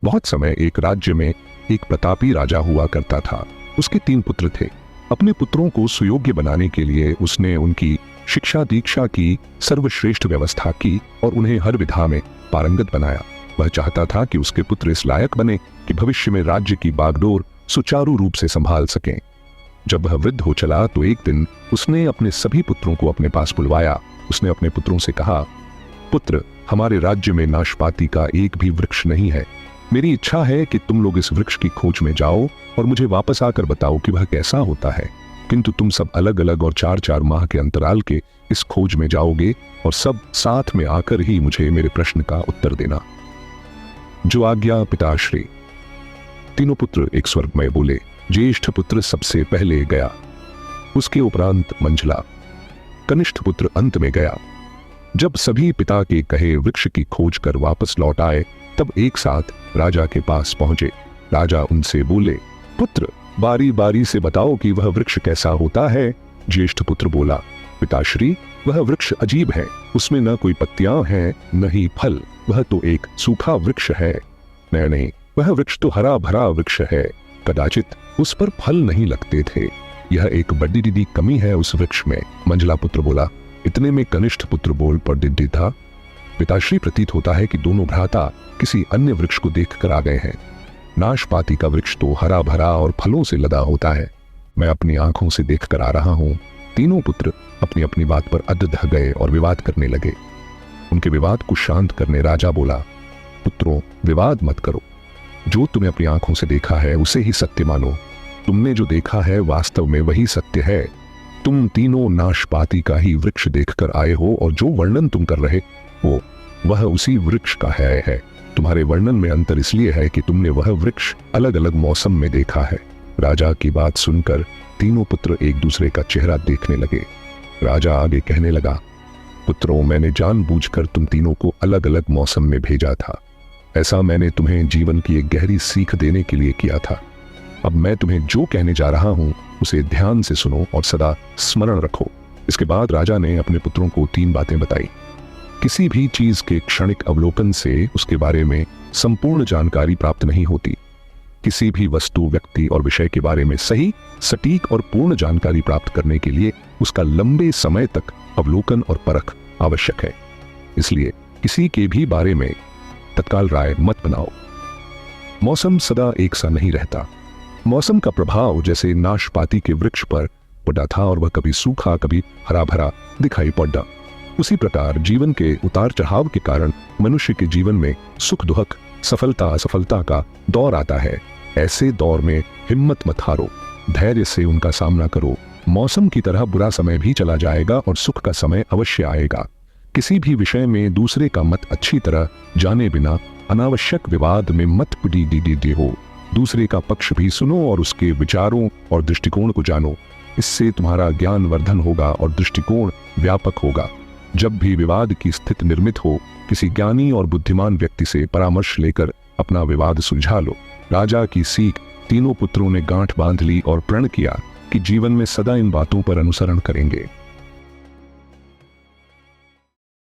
बहुत समय एक राज्य में एक प्रतापी राजा हुआ करता था। उसके 3 पुत्र थे। अपने पुत्रों को सुयोग्य बनाने के लिए उसने उनकी शिक्षा दीक्षा की सर्वश्रेष्ठ व्यवस्था की और उन्हें हर विधा में पारंगत बनाया। वह चाहता था कि उसके पुत्र इस लायक बने कि भविष्य में राज्य की बागडोर सुचारू रूप से संभाल सकें। जब वह वृद्ध हो चला तो एक दिन उसने अपने सभी पुत्रों को अपने पास बुलवाया। उसने अपने पुत्रों से कहा, पुत्र, हमारे राज्य में नाशपाती का एक भी वृक्ष नहीं है। मेरी इच्छा है कि तुम लोग इस वृक्ष की खोज में जाओ और मुझे वापस आकर बताओ कि वह कैसा होता है। किंतु तुम सब अलग अलग और 4-4 माह के अंतराल के इस खोज में जाओगे और सब साथ में आकर ही मुझे मेरे प्रश्न का उत्तर देना। जो आज्ञा पिताश्री। तीनों पुत्र एक स्वर में बोले। ज्येष्ठ पुत्र सबसे पहले गया, उसके उपरांत मंझला, कनिष्ठ पुत्र अंत में गया। जब सभी पिता के कहे वृक्ष की खोज कर वापस लौट आए तब एक साथ राजा के पास पहुंचे। राजा उनसे बोले, पुत्र, बारी बारी से बताओ कि वह वृक्ष कैसा होता है। ज्येष्ठ पुत्र बोला, पिताश्री, वह वृक्ष अजीब है। उसमें न कोई पत्तियां हैं न ही फल। वह तो एक सूखा वृक्ष है। नहीं, वह वृक्ष तो हरा भरा वृक्ष है। कदाचित उस पर फल नहीं लगते थे। यह एक बड़ी कमी है उस वृक्ष में। मंझला पुत्र बोला। इतने में कनिष्ठ पुत्र बोल पड़ था, पिताश्री, प्रतीत होता है कि दोनों भ्राता किसी अन्य वृक्ष को देखकर आ गए हैं। नाशपाती का वृक्ष तो हरा भरा और फलों से लदा होता है। मैं अपनी आंखों से देखकर आ रहा हूं। तीनों पुत्र अपनी अपनी बात पर अधः गए और विवाद करने लगे। उनके विवाद को शांत करने राजा बोला, पुत्रों, विवाद मत करो। जो तुमने अपनी आंखों से देखा है उसे ही सत्य मानो। तुमने जो देखा है वास्तव में वही सत्य है। तुम तीनों नाशपाती का ही वृक्ष देखकर आए हो और जो वर्णन तुम कर रहे हो वह उसी वृक्ष का है। तुम्हारे वर्णन में अंतर इसलिए है कि तुमने वह वृक्ष अलग अलग मौसम में देखा है। राजा की बात सुनकर तीनों पुत्र एक दूसरे का चेहरा देखने लगे। राजा आगे कहने लगा, पुत्रों, मैंने जानबूझकर तुम तीनों को अलग अलग मौसम में भेजा था। ऐसा मैंने तुम्हें जीवन की एक गहरी सीख देने के लिए किया था। अब मैं तुम्हें जो कहने जा रहा हूं उसे ध्यान से सुनो और सदा स्मरण रखो। इसके बाद राजा ने अपने पुत्रों को 3 बातें बताई। किसी भी चीज के क्षणिक अवलोकन से उसके बारे में संपूर्ण जानकारी प्राप्त नहीं होती। किसी भी वस्तु, व्यक्ति और विषय के बारे में सही, सटीक और पूर्ण जानकारी प्राप्त करने के लिए उसका लंबे समय तक अवलोकन और परख आवश्यक है। इसलिए किसी के भी बारे में तत्काल राय मत बनाओ। मौसम सदा एक सा नहीं रहता। मौसम का प्रभाव जैसे नाशपाती के वृक्ष पर पड़ा था और वह कभी सूखा कभी हरा भरा दिखाई पड़ा, उसी प्रकार जीवन के उतार चढ़ाव के कारण मनुष्य के जीवन में सुख दुख, सफलता असफलता का दौर आता है। ऐसे दौर में हिम्मत मत हारो, धैर्य से उनका सामना करो। मौसम की तरह बुरा समय भी चला जाएगा और सुख का समय अवश्य आएगा। किसी भी विषय में दूसरे का मत अच्छी तरह जाने बिना अनावश्यक विवाद में मत पड़ी हो। दूसरे का पक्ष भी सुनो और उसके विचारों और दृष्टिकोण को जानो। इससे तुम्हारा ज्ञान वर्धन होगा और दृष्टिकोण व्यापक होगा। जब भी विवाद की स्थिति निर्मित हो, किसी ज्ञानी और बुद्धिमान व्यक्ति से परामर्श लेकर अपना विवाद सुलझा लो। राजा की सीख तीनों पुत्रों ने गांठ बांध ली और प्रण किया कि जीवन में सदा इन बातों पर अनुसरण करेंगे।